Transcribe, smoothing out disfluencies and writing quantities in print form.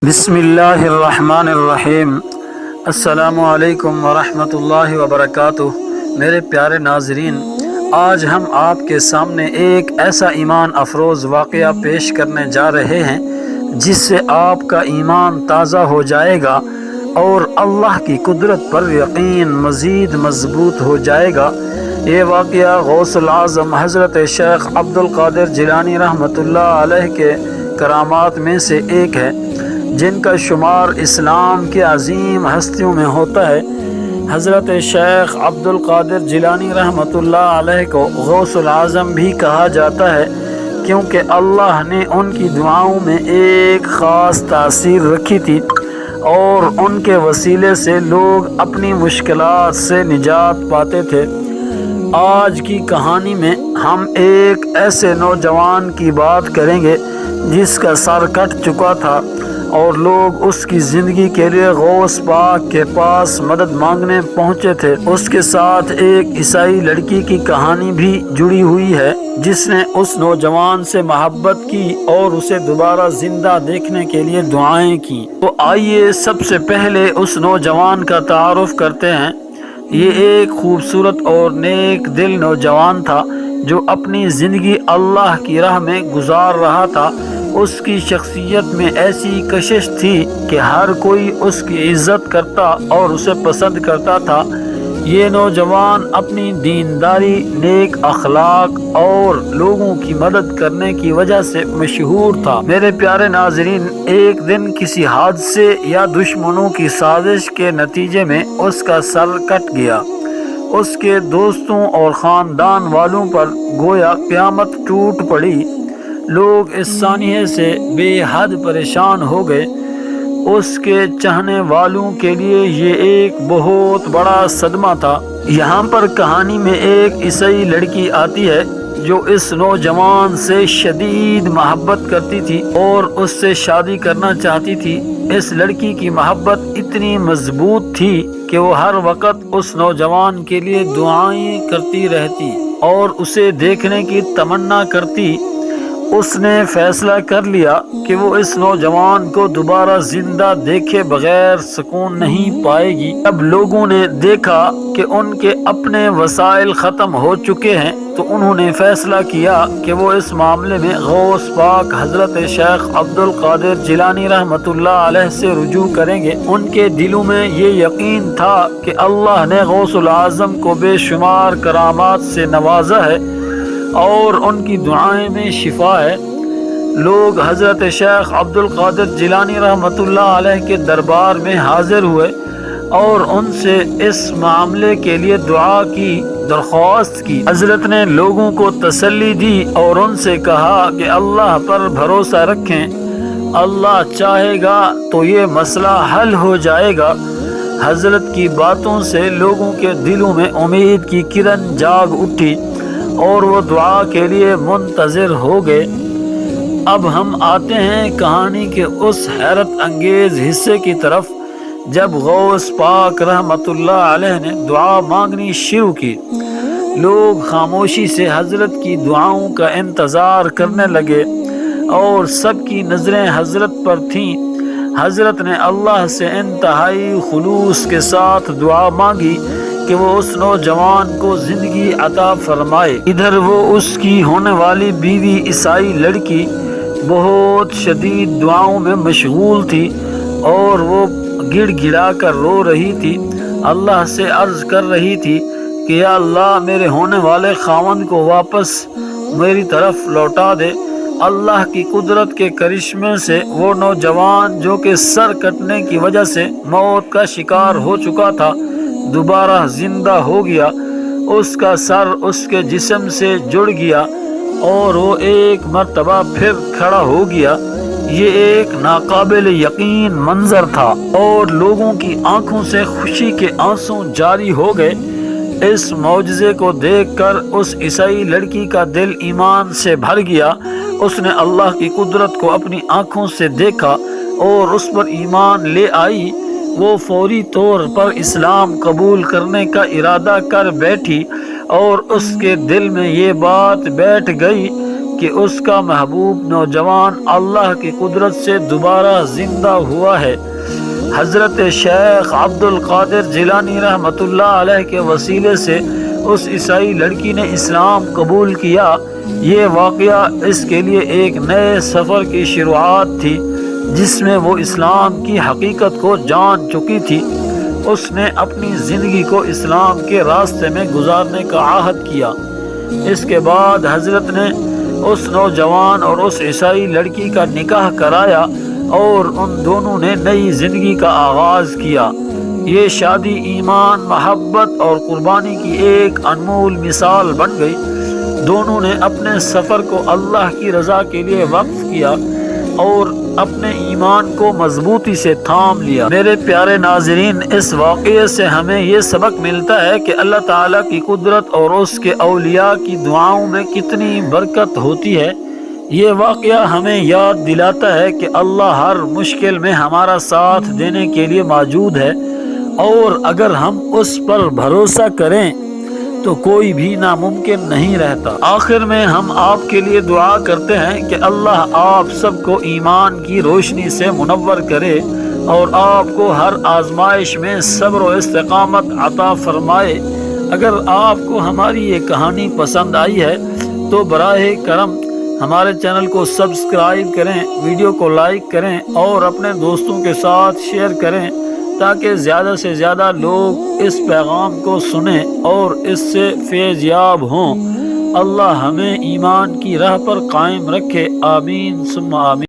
بسم اللہ الرحمن الرحیم۔ السلام علیکم ورحمۃ اللہ وبرکاتہ۔ میرے پیارے ناظرین، آج ہم آپ کے سامنے ایک ایسا ایمان افروز واقعہ پیش کرنے جا رہے ہیں جس سے آپ کا ایمان تازہ ہو جائے گا اور اللہ کی قدرت پر یقین مزید مضبوط ہو جائے گا۔ یہ واقعہ غوث العظم حضرت شیخ عبد القادر جیلانی رحمۃ اللہ علیہ کے کرامات میں سے ایک ہے، جن کا شمار اسلام کے عظیم ہستیوں میں ہوتا ہے۔ حضرت شیخ عبد القادر جیلانی رحمۃ اللہ علیہ کو غوث العظم بھی کہا جاتا ہے، کیونکہ اللہ نے ان کی دعاؤں میں ایک خاص تاثیر رکھی تھی اور ان کے وسیلے سے لوگ اپنی مشکلات سے نجات پاتے تھے۔ آج کی کہانی میں ہم ایک ایسے نوجوان کی بات کریں گے جس کا سر کٹ چکا تھا اور لوگ اس کی زندگی کے لیے غوث پاک کے پاس مدد مانگنے پہنچے تھے۔ اس کے ساتھ ایک عیسائی لڑکی کی کہانی بھی جڑی ہوئی ہے جس نے اس نوجوان سے محبت کی اور اسے دوبارہ زندہ دیکھنے کے لیے دعائیں کی۔ تو آئیے سب سے پہلے اس نوجوان کا تعارف کرتے ہیں۔ یہ ایک خوبصورت اور نیک دل نوجوان تھا جو اپنی زندگی اللہ کی راہ میں گزار رہا تھا۔ اس کی شخصیت میں ایسی کشش تھی کہ ہر کوئی اس کی عزت کرتا اور اسے پسند کرتا تھا۔ یہ نوجوان اپنی دینداری، نیک اخلاق اور لوگوں کی مدد کرنے کی وجہ سے مشہور تھا۔ میرے پیارے ناظرین، ایک دن کسی حادثے یا دشمنوں کی سازش کے نتیجے میں اس کا سر کٹ گیا۔ اس کے دوستوں اور خاندان والوں پر گویا قیامت ٹوٹ پڑی۔ لوگ اس سانحے سے بے حد پریشان ہو گئے۔ اس کے چاہنے والوں کے لیے یہ ایک بہت بڑا صدمہ تھا۔ یہاں پر کہانی میں ایک عیسائی لڑکی آتی ہے جو اس نوجوان سے شدید محبت کرتی تھی اور اس سے شادی کرنا چاہتی تھی۔ اس لڑکی کی محبت اتنی مضبوط تھی کہ وہ ہر وقت اس نوجوان کے لیے دعائیں کرتی رہتی اور اسے دیکھنے کی تمنا کرتی۔ اس نے فیصلہ کر لیا کہ وہ اس نوجوان کو دوبارہ زندہ دیکھے بغیر سکون نہیں پائے گی۔ جب لوگوں نے دیکھا کہ ان کے اپنے وسائل ختم ہو چکے ہیں تو انہوں نے فیصلہ کیا کہ وہ اس معاملے میں غوث پاک حضرت شیخ عبد القادر جیلانی رحمۃ اللہ علیہ سے رجوع کریں گے۔ ان کے دلوں میں یہ یقین تھا کہ اللہ نے غوث العظم کو بے شمار کرامات سے نوازا ہے اور ان کی دعائیں میں شفا ہے۔ لوگ حضرت شیخ عبد القادر جیلانی رحمۃ اللہ علیہ کے دربار میں حاضر ہوئے اور ان سے اس معاملے کے لیے دعا کی درخواست کی۔ حضرت نے لوگوں کو تسلی دی اور ان سے کہا کہ اللہ پر بھروسہ رکھیں، اللہ چاہے گا تو یہ مسئلہ حل ہو جائے گا۔ حضرت کی باتوں سے لوگوں کے دلوں میں امید کی کرن جاگ اٹھی اور وہ دعا کے لیے منتظر ہو گئے۔ اب ہم آتے ہیں کہانی کے اس حیرت انگیز حصے کی طرف جب غوث پاک رحمۃ اللہ علیہ نے دعا مانگنی شروع کی۔ لوگ خاموشی سے حضرت کی دعاؤں کا انتظار کرنے لگے اور سب کی نظریں حضرت پر تھیں۔ حضرت نے اللہ سے انتہائی خلوص کے ساتھ دعا مانگی کہ وہ اس نوجوان کو زندگی عطا فرمائے۔ ادھر وہ اس کی ہونے والی بیوی عیسائی لڑکی بہت شدید دعاؤں میں مشغول تھی اور وہ گڑ گڑا کر رو رہی تھی، اللہ سے عرض کر رہی تھی کہ یا اللہ میرے ہونے والے خاوند کو واپس میری طرف لوٹا دے۔ اللہ کی قدرت کے کرشمے سے وہ نوجوان جو کہ سر کٹنے کی وجہ سے موت کا شکار ہو چکا تھا دوبارہ زندہ ہو گیا۔ اس کا سر اس کے جسم سے جڑ گیا اور وہ ایک مرتبہ پھر کھڑا ہو گیا۔ یہ ایک ناقابل یقین منظر تھا اور لوگوں کی آنکھوں سے خوشی کے آنسو جاری ہو گئے۔ اس معجزے کو دیکھ کر اس عیسائی لڑکی کا دل ایمان سے بھر گیا۔ اس نے اللہ کی قدرت کو اپنی آنکھوں سے دیکھا اور اس پر ایمان لے آئی۔ وہ فوری طور پر اسلام قبول کرنے کا ارادہ کر بیٹھی اور اس کے دل میں یہ بات بیٹھ گئی کہ اس کا محبوب نوجوان اللہ کی قدرت سے دوبارہ زندہ ہوا ہے۔ حضرت شیخ عبد القادر جیلانی رحمۃ اللہ علیہ کے وسیلے سے اس عیسائی لڑکی نے اسلام قبول کیا۔ یہ واقعہ اس کے لیے ایک نئے سفر کی شروعات تھی جس میں وہ اسلام کی حقیقت کو جان چکی تھی۔ اس نے اپنی زندگی کو اسلام کے راستے میں گزارنے کا عہد کیا۔ اس کے بعد حضرت نے اس نوجوان اور اس عیسائی لڑکی کا نکاح کرایا اور ان دونوں نے نئی زندگی کا آغاز کیا۔ یہ شادی ایمان، محبت اور قربانی کی ایک انمول مثال بن گئی۔ دونوں نے اپنے سفر کو اللہ کی رضا کے لیے وقف کیا اور اپنے ایمان کو مضبوطی سے تھام لیا۔ میرے پیارے ناظرین، اس واقعے سے ہمیں یہ سبق ملتا ہے کہ اللہ تعالیٰ کی قدرت اور اس کے اولیاء کی دعاؤں میں کتنی برکت ہوتی ہے۔ یہ واقعہ ہمیں یاد دلاتا ہے کہ اللہ ہر مشکل میں ہمارا ساتھ دینے کے لیے موجود ہے، اور اگر ہم اس پر بھروسہ کریں تو کوئی بھی ناممکن نہیں رہتا۔ آخر میں ہم آپ کے لیے دعا کرتے ہیں کہ اللہ آپ سب کو ایمان کی روشنی سے منور کرے اور آپ کو ہر آزمائش میں صبر و استقامت عطا فرمائے۔ اگر آپ کو ہماری یہ کہانی پسند آئی ہے تو براہ کرم ہمارے چینل کو سبسکرائب کریں، ویڈیو کو لائک کریں اور اپنے دوستوں کے ساتھ شیئر کریں تاکہ زیادہ سے زیادہ لوگ اس پیغام کو سنیں اور اس سے فیض یاب ہوں۔ اللہ ہمیں ایمان کی راہ پر قائم رکھے، آمین ثم آمین۔